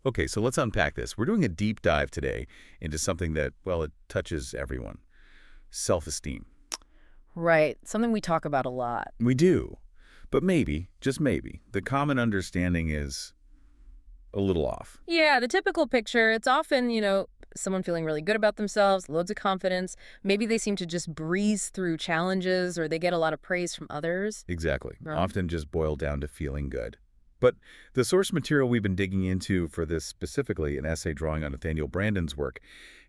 Okay, so let's unpack this. We're doing a deep dive today into something that, well, it touches everyone. Self-esteem. Right. Something we talk about a lot. We do. But maybe, just maybe, the common understanding is a little off. Yeah, the typical picture, it's often, someone feeling really good about themselves, loads of confidence. Maybe they seem to just breeze through challenges or they get a lot of praise from others. Exactly. Right. Often just boil down to feeling good. But the source material we've been digging into for this specifically, an essay drawing on Nathaniel Branden's work,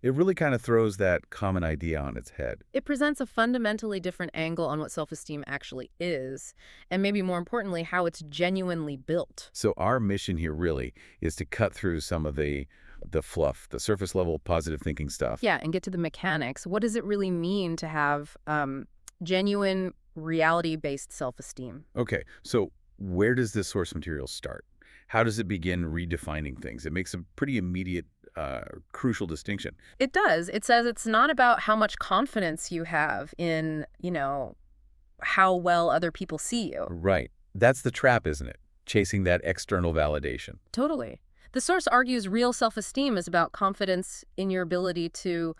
it really kind of throws that common idea on its head. It presents a fundamentally different angle on what self-esteem actually is, and maybe more importantly, how it's genuinely built. So our mission here really is to cut through some of the fluff, the surface level positive thinking stuff. Yeah, and get to the mechanics. What does it really mean to have genuine reality-based self-esteem? Okay, so where does this source material start? How does it begin redefining things? It makes a pretty immediate, crucial distinction. It does. It says it's not about how much confidence you have in, how well other people see you. Right. That's the trap, isn't it? Chasing that external validation. Totally. The source argues real self-esteem is about confidence in your ability to,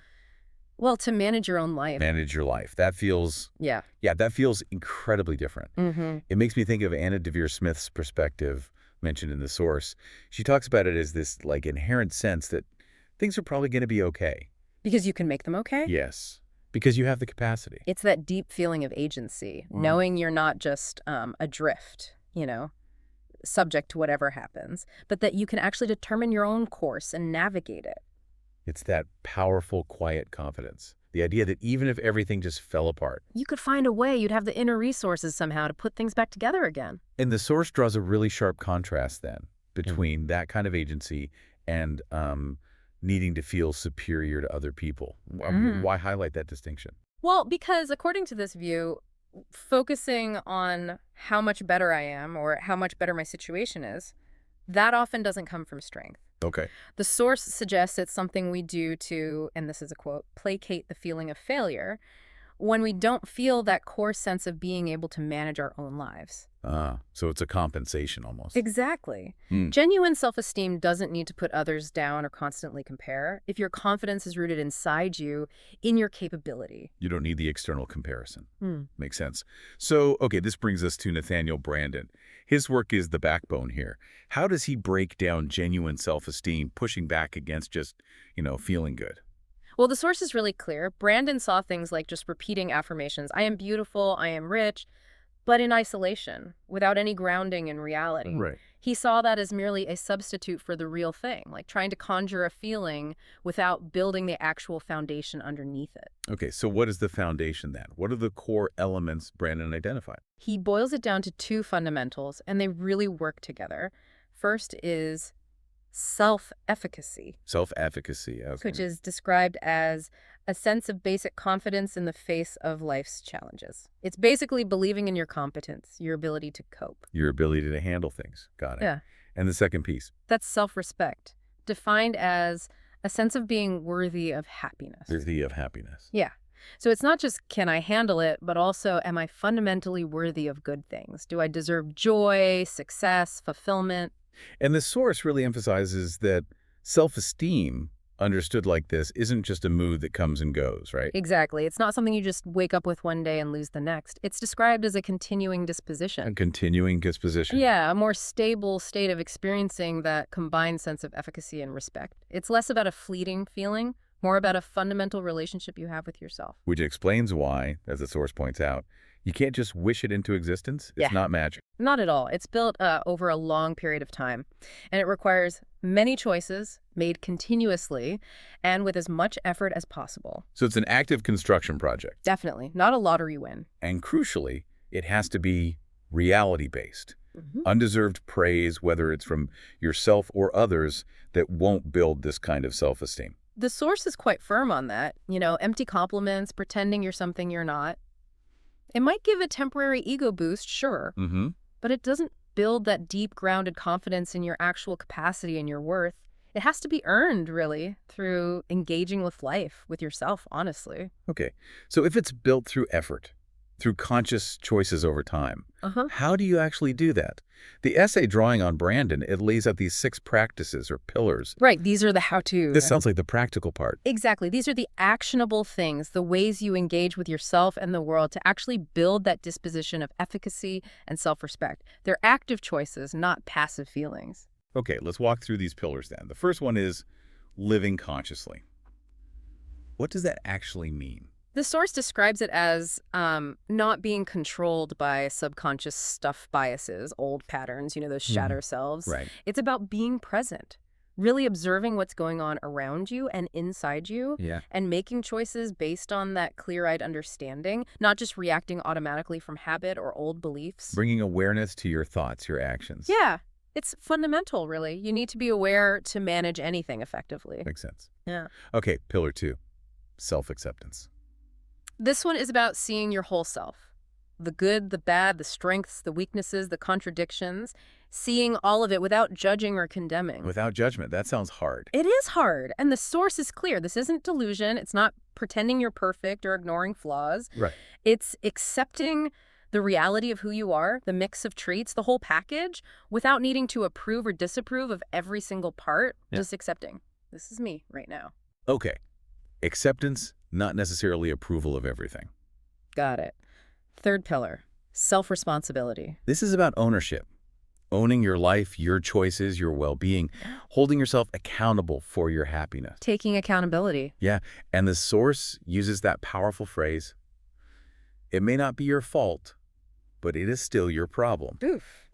well, to manage your own life. Manage your life. That feels, Yeah. yeah, that feels incredibly different. Mm-hmm. It makes me think of Anna Devere Smith's perspective mentioned in the source. She talks about it as this like inherent sense that things are probably going to be okay. Because you can make them okay? Yes, because you have the capacity. It's that deep feeling of agency, knowing you're not just adrift, subject to whatever happens, but that you can actually determine your own course and navigate it. It's that powerful, quiet confidence. The idea that even if everything just fell apart. You could find a way, you'd have the inner resources somehow to put things back together again. And the source draws a really sharp contrast then between that kind of agency and needing to feel superior to other people. Why highlight that distinction? Well, because according to this view, focusing on how much better I am or how much better my situation is, that often doesn't come from strength. Okay. The source suggests it's something we do to, and this is a quote, placate the feeling of failure when we don't feel that core sense of being able to manage our own lives. So it's a compensation almost. Exactly. Genuine self-esteem doesn't need to put others down or constantly compare if your confidence is rooted inside you, in your capability. You don't need the external comparison. Makes sense. So, okay, this brings us to Nathaniel Branden. His work is the backbone here. How does he break down genuine self-esteem, pushing back against just, feeling good? Well, the source is really clear. Brandon saw things like just repeating affirmations, I am beautiful, I am rich, but in isolation, without any grounding in reality. Right. He saw that as merely a substitute for the real thing, like trying to conjure a feeling without building the actual foundation underneath it. Okay, so what is the foundation then? What are the core elements Brandon identified? He boils it down to two fundamentals, and they really work together. First is self-efficacy, Self-efficacy. Okay. which is described as a sense of basic confidence in the face of life's challenges. It's basically believing in your competence, your ability to cope. Your ability to handle things. Got it. Yeah. And the second piece? That's self-respect, defined as a sense of being worthy of happiness. Worthy of happiness. Yeah. So it's not just can I handle it, but also am I fundamentally worthy of good things? Do I deserve joy, success, fulfillment? And the source really emphasizes that self-esteem, understood like this, isn't just a mood that comes and goes, right? Exactly. It's not something you just wake up with one day and lose the next. It's described as a continuing disposition. A continuing disposition. Yeah, a more stable state of experiencing that combined sense of efficacy and respect. It's less about a fleeting feeling, more about a fundamental relationship you have with yourself. Which explains why, as the source points out, you can't just wish it into existence. It's not magic. Not at all. It's built over a long period of time, and it requires many choices made continuously and with as much effort as possible. So it's an active construction project. Definitely. Not a lottery win. And crucially, it has to be reality-based. Undeserved praise, whether it's from yourself or others, that won't build this kind of self-esteem. The source is quite firm on that. Empty compliments, pretending you're something you're not. It might give a temporary ego boost, sure, but it doesn't build that deep, grounded confidence in your actual capacity and your worth. It has to be earned, really, through engaging with life, with yourself, honestly. Okay, so if it's built through effort, through conscious choices over time. Uh-huh. How do you actually do that? The essay drawing on Brandon, it lays out these 6 practices or pillars. Right. These are the how-to. This sounds like the practical part. Exactly. These are the actionable things, the ways you engage with yourself and the world to actually build that disposition of efficacy and self-respect. They're active choices, not passive feelings. Okay, let's walk through these pillars then. The first one is living consciously. What does that actually mean? The source describes it as not being controlled by subconscious stuff biases, old patterns, those shadow selves. Right. It's about being present, really observing what's going on around you and inside you, and making choices based on that clear-eyed understanding, not just reacting automatically from habit or old beliefs. Bringing awareness to your thoughts, your actions. Yeah, it's fundamental, really. You need to be aware to manage anything effectively. Makes sense. Yeah. Okay, pillar 2, self-acceptance. This one is about seeing your whole self. The good, the bad, the strengths, the weaknesses, the contradictions. Seeing all of it without judging or condemning. Without judgment. That sounds hard. It is hard. And the source is clear. This isn't delusion. It's not pretending you're perfect or ignoring flaws. Right. It's accepting the reality of who you are, the mix of traits, the whole package, without needing to approve or disapprove of every single part. Just accepting. This is me right now. Okay. Acceptance, not necessarily approval of everything. Got it. Third pillar, self-responsibility. This is about ownership. Owning your life, your choices, your well-being, holding yourself accountable for your happiness. Taking accountability. Yeah, and the source uses that powerful phrase, it may not be your fault, but it is still your problem. Oof.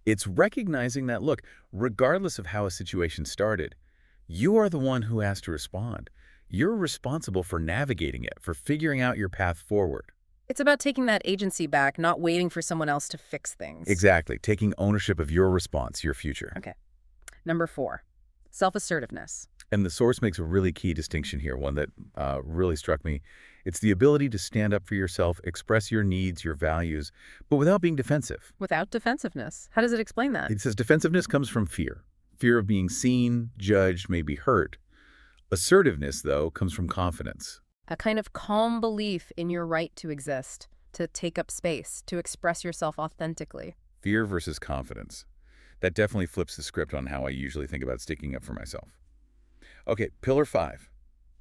It's recognizing that, look, regardless of how a situation started, you are the one who has to respond. You're responsible for navigating it, for figuring out your path forward. It's about taking that agency back, not waiting for someone else to fix things. Exactly. Taking ownership of your response, your future. Okay. Number 4, self-assertiveness. And the source makes a really key distinction here, one that really struck me. It's the ability to stand up for yourself, express your needs, your values, but without being defensive. Without defensiveness. How does it explain that? It says defensiveness comes from fear. Fear of being seen, judged, maybe hurt. Assertiveness, though, comes from confidence. A kind of calm belief in your right to exist, to take up space, to express yourself authentically. Fear versus confidence. That definitely flips the script on how I usually think about sticking up for myself. Okay, pillar 5,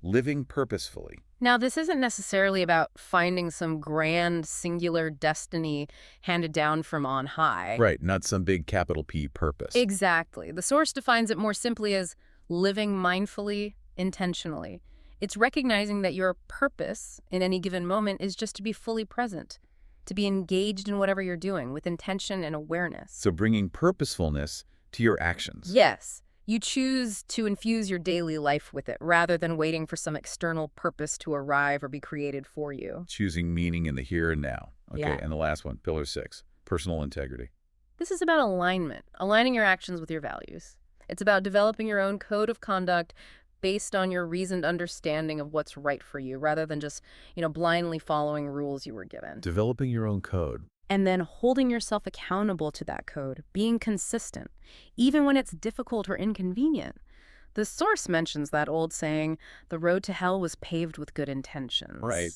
living purposefully. Now, this isn't necessarily about finding some grand, singular destiny handed down from on high. Right, not some big capital P purpose. Exactly. The source defines it more simply as living mindfully, intentionally. It's recognizing that your purpose in any given moment is just to be fully present, to be engaged in whatever you're doing with intention and awareness. So bringing purposefulness to your actions. Yes. You choose to infuse your daily life with it rather than waiting for some external purpose to arrive or be created for you. Choosing meaning in the here and now. Okay, Yeah. and the last one, pillar 6, personal integrity. This is about alignment, aligning your actions with your values. It's about developing your own code of conduct based on your reasoned understanding of what's right for you, rather than just, blindly following rules you were given. Developing your own code. And then holding yourself accountable to that code, being consistent, even when it's difficult or inconvenient. The source mentions that old saying, the road to hell was paved with good intentions. Right.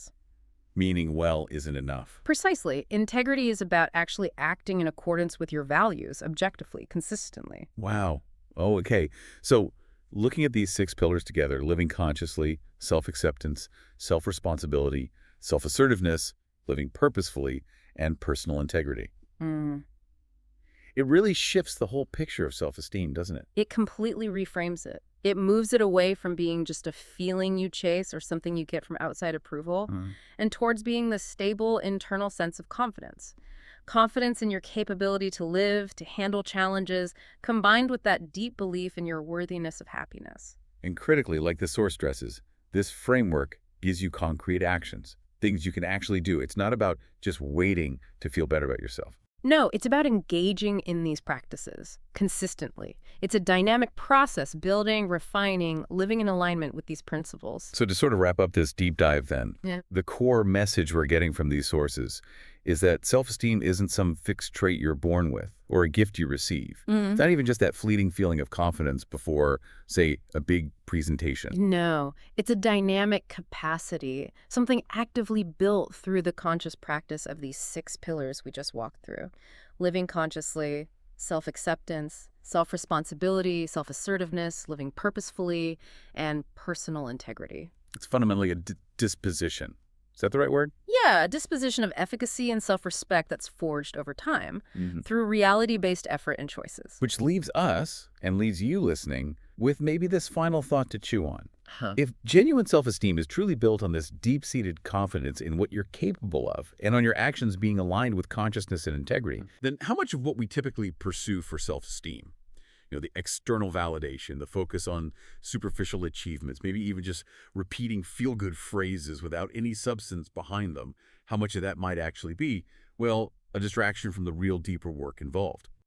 Meaning well isn't enough. Precisely. Integrity is about actually acting in accordance with your values, objectively, consistently. Wow. Oh, okay. So looking at these 6 pillars together, living consciously, self-acceptance, self-responsibility, self-assertiveness, living purposefully, and personal integrity. It really shifts the whole picture of self-esteem, doesn't it? It completely reframes it. It moves it away from being just a feeling you chase or something you get from outside approval, and towards being the stable internal sense of confidence. Confidence in your capability to live, to handle challenges, combined with that deep belief in your worthiness of happiness. And critically, like the source stresses, this framework gives you concrete actions, things you can actually do. It's not about just waiting to feel better about yourself. No, it's about engaging in these practices consistently. It's a dynamic process, building, refining, living in alignment with these principles. So to sort of wrap up this deep dive then, Yeah. the core message we're getting from these sources is that self-esteem isn't some fixed trait you're born with or a gift you receive. It's not even just that fleeting feeling of confidence before, say, a big presentation. No, it's a dynamic capacity, something actively built through the conscious practice of these 6 pillars we just walked through. Living consciously, self-acceptance, self-responsibility, self-assertiveness, living purposefully, and personal integrity. It's fundamentally a disposition. Is that the right word? Yeah, a disposition of efficacy and self-respect that's forged over time through reality-based effort and choices. Which leaves us, and leaves you listening, with maybe this final thought to chew on. If genuine self-esteem is truly built on this deep-seated confidence in what you're capable of and on your actions being aligned with consciousness and integrity, then how much of what we typically pursue for self-esteem, the external validation, the focus on superficial achievements, maybe even just repeating feel-good phrases without any substance behind them, how much of that might actually be, well, a distraction from the real deeper work involved?